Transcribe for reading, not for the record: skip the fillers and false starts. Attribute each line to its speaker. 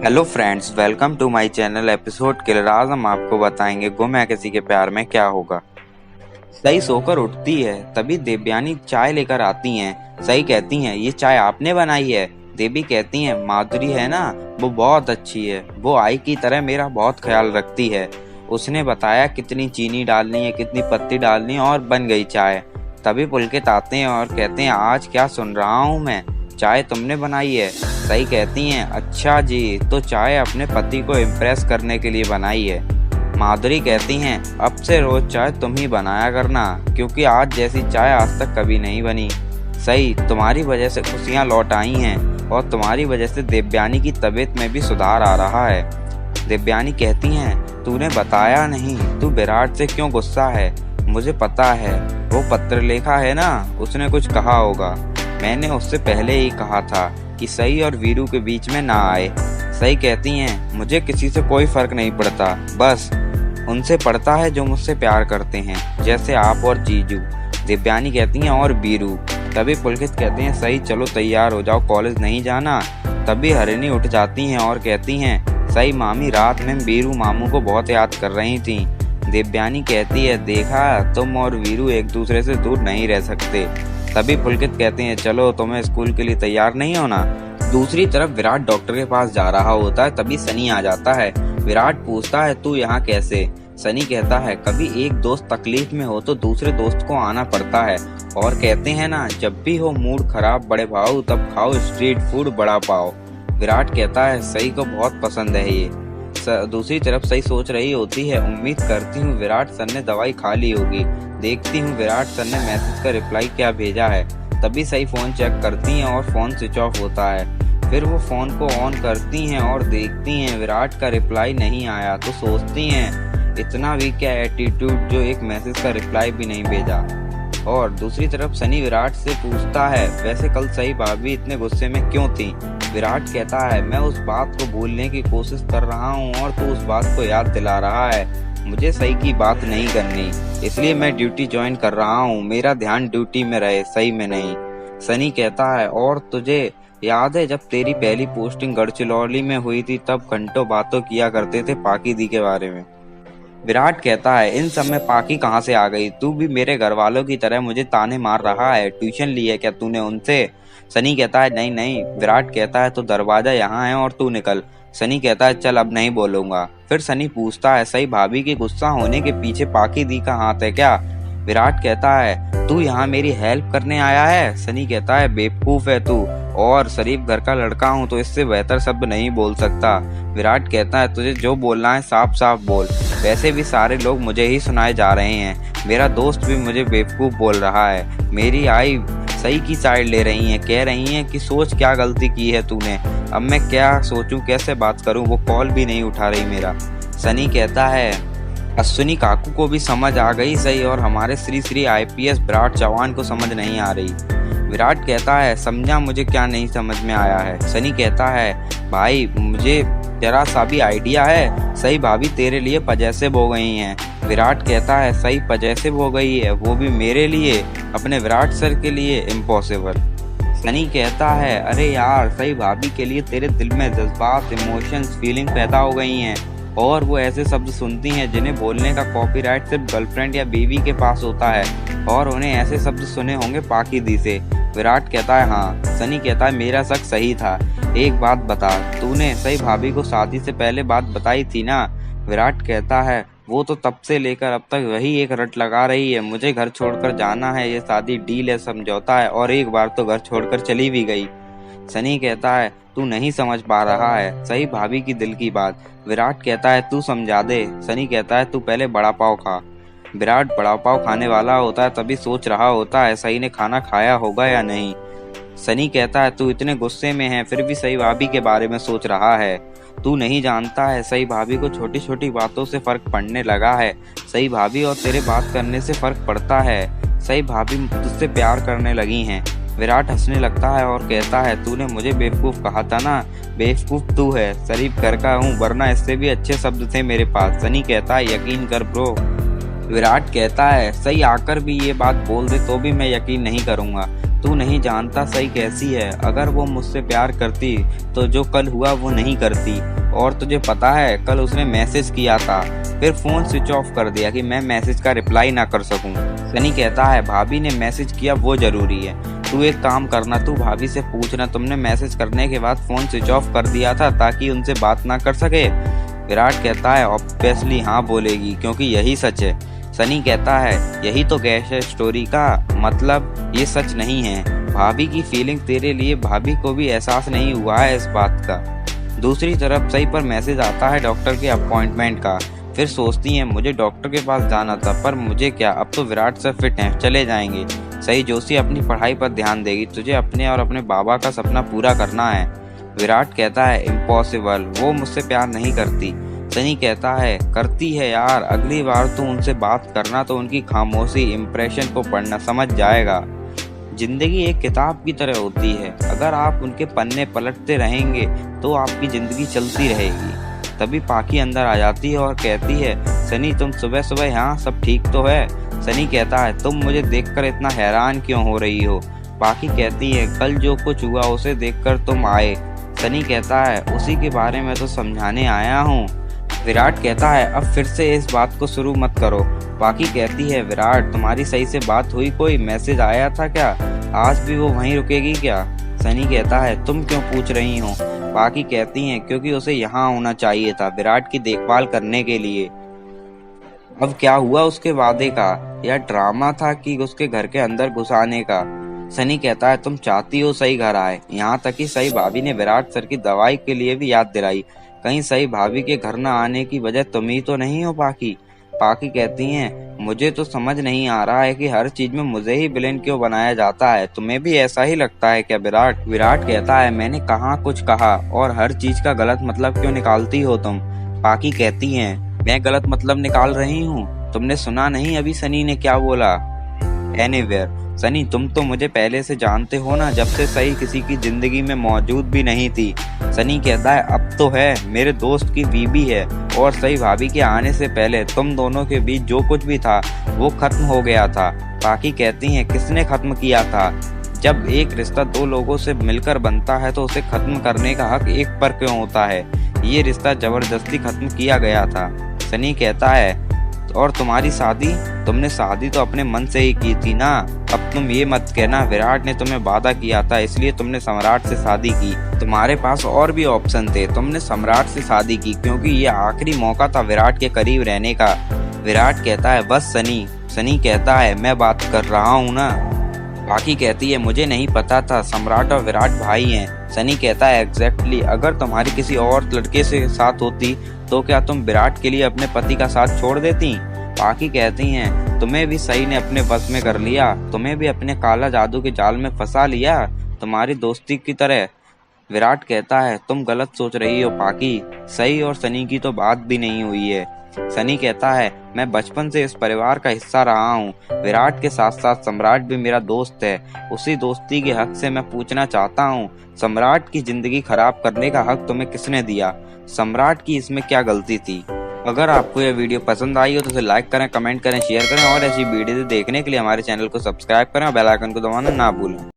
Speaker 1: Hello friends, welcome to my channel episode killer. आज हम आपको बताएंगे गुम है किसी के प्यार में क्या होगा। सई सोकर उठती है, तभी देवयानी चाय लेकर आती हैं। सई कहती हैं, ये चाय आपने बनाई है? देवी कहती हैं, माधुरी है ना, वो बहुत अच्छी है। वो आई की तरह मेरा बहुत ख्याल रखती है। उसने बताया कितनी चीनी डालनी है, कितनी पत्ती डालनी है और बन गई चाय। तभी पुलकित आते हैं और कहते हैं, आज क्या सुन रहा हूँ मैं, चाय तुमने बनाई है? सई कहती हैं, अच्छा जी, तो चाय अपने पति को इम्प्रेस करने के लिए बनाई है। माधुरी कहती हैं, अब से रोज चाय तुम ही बनाया करना, क्योंकि आज जैसी चाय आज तक कभी नहीं बनी। सई, तुम्हारी वजह से खुशियां लौट आई हैं और तुम्हारी वजह से देवयानी की तबीयत में भी सुधार आ रहा है। देवयानी कहती हैं, तूने बताया नहीं, तू विराट से क्यों गुस्सा है? मुझे पता है, वो पत्रलेखा है ना, उसने कुछ कहा होगा। मैंने उससे पहले ही कहा था कि सई और वीरू के बीच में ना आए। सई कहती हैं, मुझे किसी से कोई फर्क नहीं पड़ता, बस उनसे पड़ता है जो मुझसे प्यार करते हैं, जैसे आप और जीजू। देवयानी कहती हैं, और वीरू। तभी पुलकित कहते हैं, सही, चलो तैयार हो जाओ, कॉलेज नहीं जाना। तभी हरिणी उठ जाती हैं और कहती हैं, सही मामी, रात में वीरू मामू को बहुत याद कर रही थी। देवयानी कहती है, देखा, तुम और वीरू एक दूसरे से दूर नहीं रह सकते। तभी पुलकित कहते हैं, चलो, तुम्हें स्कूल के लिए तैयार नहीं होना। दूसरी तरफ विराट डॉक्टर के पास जा रहा होता है, तभी सनी आ जाता है। विराट पूछता है, तू यहाँ कैसे? सनी कहता है, कभी एक दोस्त तकलीफ में हो तो दूसरे दोस्त को आना पड़ता है, और कहते हैं ना, जब भी हो मूड खराब बड़े भाव, तब खाओ स्ट्रीट फूड बड़ा पाओ। विराट कहता है, सही को बहुत पसंद है ये। दूसरी तरफ सही सोच रही होती है, उम्मीद करती हूँ विराट सर ने दवाई खा ली होगी। देखती हूँ विराट सर ने मैसेज का रिप्लाई क्या भेजा है। तभी सही फोन चेक करती हैं और फोन स्विच ऑफ होता है। फिर वो फोन को ऑन करती हैं और देखती हैं विराट का रिप्लाई नहीं आया, तो सोचती हैं, इतना भी क्या एटीट्यूड जो एक मैसेज का रिप्लाई भी नहीं भेजा। और दूसरी तरफ सनी विराट से पूछता है, वैसे कल सही भाभी इतने गुस्से में क्यों थी? विराट कहता है, मैं उस बात को भूलने की कोशिश कर रहा हूँ और तू उस बात को याद दिला रहा है। मुझे सही की बात नहीं करनी, इसलिए मैं ड्यूटी ज्वाइन कर रहा हूँ। मेरा ध्यान ड्यूटी में रहे, सही में नहीं। सनी कहता है, और तुझे याद है जब तेरी पहली पोस्टिंग गढ़चिरौली में हुई थी, तब घंटों बातों किया करते थे पाकी दी के बारे में। विराट कहता है, इन सब में पाकी कहाँ से आ गई? तू भी मेरे घर वालों की तरह मुझे ताने मार रहा है। ट्यूशन ली है क्या तूने उनसे? सनी कहता है, नहीं नहीं। विराट कहता है, तो दरवाजा यहाँ है और तू निकल। सनी कहता है, चल अब नहीं बोलूंगा। फिर सनी पूछता है, सही भाभी के गुस्सा होने के पीछे पाकी दी का हाथ है क्या? विराट कहता है, तू यहाँ मेरी हेल्प करने आया है? सनी कहता है, बेवकूफ है तू, और शरीफ घर का लड़का हूँ तो इससे बेहतर शब्द नहीं बोल सकता। विराट कहता है, तुझे जो बोलना है साफ साफ बोल, वैसे भी सारे लोग मुझे ही सुनाए जा रहे हैं। मेरा दोस्त भी मुझे बेवकूफ बोल रहा है। मेरी आई सही की साइड ले रही हैं, कह रही हैं कि सोच क्या गलती की है तूने। अब मैं क्या सोचूं, कैसे बात करूं? वो कॉल भी नहीं उठा रही मेरा। सनी कहता है, अश्विनी काकू को भी समझ आ गई सही, और हमारे श्री श्री IPS विराट चौहान को समझ नहीं आ रही। विराट कहता है, समझा, मुझे क्या नहीं समझ में आया है? सनी कहता है, भाई मुझे जरा सा भी आइडिया है, सही भाभी तेरे लिए पजेसिव हो गई हैं। विराट कहता है, सही पजेसिव हो गई है, वो भी मेरे लिए, अपने विराट सर के लिए? इम्पॉसिबल। सनी कहता है, अरे यार, सही भाभी के लिए तेरे दिल में जज्बात, इमोशंस, फीलिंग पैदा हो गई हैं, और वो ऐसे शब्द सुनती हैं जिन्हें बोलने का कॉपीराइट सिर्फ गर्लफ्रेंड या बीवी के पास होता है, और उन्हें ऐसे शब्द सुने होंगे पाकी दी से। विराट कहता है, हाँ। सनी कहता है, मेरा शक सही था। एक बात बता, तूने सही भाभी को शादी से पहले बात बताई थी ना? विराट कहता है, वो तो तब से लेकर अब तक वही एक रट लगा रही है, मुझे घर छोड़कर जाना है, ये शादी डील है, समझौता है, और एक बार तो घर छोड़कर चली भी गई। सनी कहता है, तू नहीं समझ पा रहा है सही भाभी की दिल की बात। विराट कहता है, तू समझा दे। सनी कहता है, तू पहले बड़ा पाव खा। विराट बड़ा पाव खाने वाला होता है, तभी सोच रहा होता है सही ने खाना खाया होगा या नहीं। सनी कहता है, तू इतने गुस्से में है, फिर भी सही भाभी के बारे में सोच रहा है। तू नहीं जानता है, सही भाभी को छोटी छोटी बातों से फर्क पड़ने लगा है। सही भाभी और तेरे बात करने से फर्क पड़ता है। सही भाभी तुझसे प्यार करने लगी हैं। विराट हंसने लगता है और कहता है, तूने मुझे बेवकूफ कहा था ना? बेवकूफ तू है, शरीफ घर का हूँ, वरना इससे भी अच्छे शब्द थे मेरे पास। सनी कहता है, यकीन कर ब्रो। विराट कहता है, सही आकर भी ये बात बोल दे तो भी मैं यकीन नहीं करूंगा। तू नहीं जानता सई कैसी है, अगर वो मुझसे प्यार करती तो जो कल हुआ वो नहीं करती। और तुझे पता है कल उसने मैसेज किया था, फिर फोन स्विच ऑफ कर दिया कि मैं मैसेज का रिप्लाई ना कर सकूं। सनी कहता है भाभी ने मैसेज किया वो जरूरी है, तू एक काम करना, तू भाभी से पूछना तुमने मैसेज करने के बाद फोन स्विच ऑफ कर दिया था ताकि उनसे बात ना कर सके। विराट कहता है ऑब्वियसली हाँ बोलेगी क्योंकि यही सच है। सनी कहता है यही तो कैश है स्टोरी का, मतलब ये सच नहीं है। भाभी की फीलिंग तेरे लिए भाभी को भी एहसास नहीं हुआ है इस बात का। दूसरी तरफ सई पर मैसेज आता है डॉक्टर के अपॉइंटमेंट का। फिर सोचती है मुझे डॉक्टर के पास जाना था पर मुझे क्या, अब तो विराट सर फिट हैं, चले जाएंगे। सई जोशी अपनी पढ़ाई पर ध्यान देगी, तुझे अपने और अपने बाबा का सपना पूरा करना है। विराट कहता है इम्पॉसिबल, वो मुझसे प्यार नहीं करती। सनी कहता है करती है यार, अगली बार तू उनसे बात करना तो उनकी खामोशी इंप्रेशन को पढ़ना, समझ जाएगा। जिंदगी एक किताब की तरह होती है, अगर आप उनके पन्ने पलटते रहेंगे तो आपकी जिंदगी चलती रहेगी। तभी पाकी अंदर आ जाती है और कहती है सनी तुम सुबह सुबह यहाँ, सब ठीक तो है? सनी कहता है तुम मुझे देखकर इतना हैरान क्यों हो रही हो? पाकी कहती है कल जो कुछ हुआ उसे देखकर तुम आए। सनी कहता है उसी के बारे में तो समझाने आया हूँ। विराट कहता है अब फिर से इस बात को शुरू मत करो। पाकी कहती है विराट तुम्हारी सही से बात हुई, कोई मैसेज आया था क्या? आज भी वो वहीं रुकेगी क्या? सनी कहता है तुम क्यों पूछ रही हो? पाकी कहती हैं क्योंकि उसे यहाँ होना चाहिए था विराट की देखभाल करने के लिए। अब क्या हुआ उसके वादे का? यह ड्रामा था कि उसके घर के अंदर घुसाने का? सनी कहता है तुम चाहती हो सही घर आए, यहाँ तक कि सही भाभी ने विराट सर की दवाई के लिए भी याद दिलाई। कहीं सही भाभी के घर न आने की वजह तुम ही तो नहीं हो पाकी? पाकी कहती हैं मुझे तो समझ नहीं आ रहा है कि हर चीज में मुझे ही विलेन क्यों बनाया जाता है, तुम्हें भी ऐसा ही लगता है क्या विराट? विराट कहता है मैंने कहाँ कुछ कहा, और हर चीज का गलत मतलब क्यों निकालती हो तुम? पाकी कहती हैं मैं गलत मतलब निकाल रही हूँ, तुमने सुना नहीं अभी सनी ने क्या बोला? एनीवेयर सनी तुम तो मुझे पहले से जानते हो ना, जब से सही किसी की जिंदगी में मौजूद भी नहीं थी। सनी कहता है अब तो है, मेरे दोस्त की बीबी है, और सही भाभी के आने से पहले तुम दोनों के बीच जो कुछ भी था वो खत्म हो गया था। पाकी कहती हैं किसने खत्म किया था? जब एक रिश्ता दो लोगों से मिलकर बनता है तो उसे खत्म करने का हक एक पर क्यों होता है? ये रिश्ता जबरदस्ती खत्म किया गया था। सनी कहता है और तुम्हारी शादी, तुमने शादी तो अपने मन से ही की थी ना, अब तुम ये मत कहना विराट ने तुम्हें वादा किया था इसलिए तुमने सम्राट से शादी की। तुम्हारे पास और भी ऑप्शन थे, तुमने सम्राट से शादी की क्योंकि ये आखिरी मौका था विराट के करीब रहने का। विराट कहता है बस सनी। सनी कहता है मैं बात कर रहा हूँ ना। पाकी कहती है मुझे नहीं पता था सम्राट और विराट भाई हैं। सनी कहता है एग्जैक्टली, अगर तुम्हारी किसी और लड़के से साथ होती तो क्या तुम विराट के लिए अपने पति का साथ छोड़ देती? पाकी कहती हैं तुम्हें भी सही ने अपने वश में कर लिया, तुम्हें भी अपने काला जादू के जाल में फंसा लिया, तुम्हारी दोस्ती की तरह। विराट कहता है तुम गलत सोच रही हो पाकी, सही और सनी की तो बात भी नहीं हुई है। सनी कहता है मैं बचपन से इस परिवार का हिस्सा रहा हूँ, विराट के साथ साथ सम्राट भी मेरा दोस्त है, उसी दोस्ती के हक से मैं पूछना चाहता हूँ सम्राट की जिंदगी खराब करने का हक तुम्हें किसने दिया? सम्राट की इसमें क्या गलती थी? अगर आपको यह वीडियो पसंद आई हो तो इसे लाइक करें, कमेंट करें, शेयर करें और ऐसी वीडियो देखने के लिए हमारे चैनल को सब्सक्राइब करें और बेल आइकन को दबाना ना भूलें।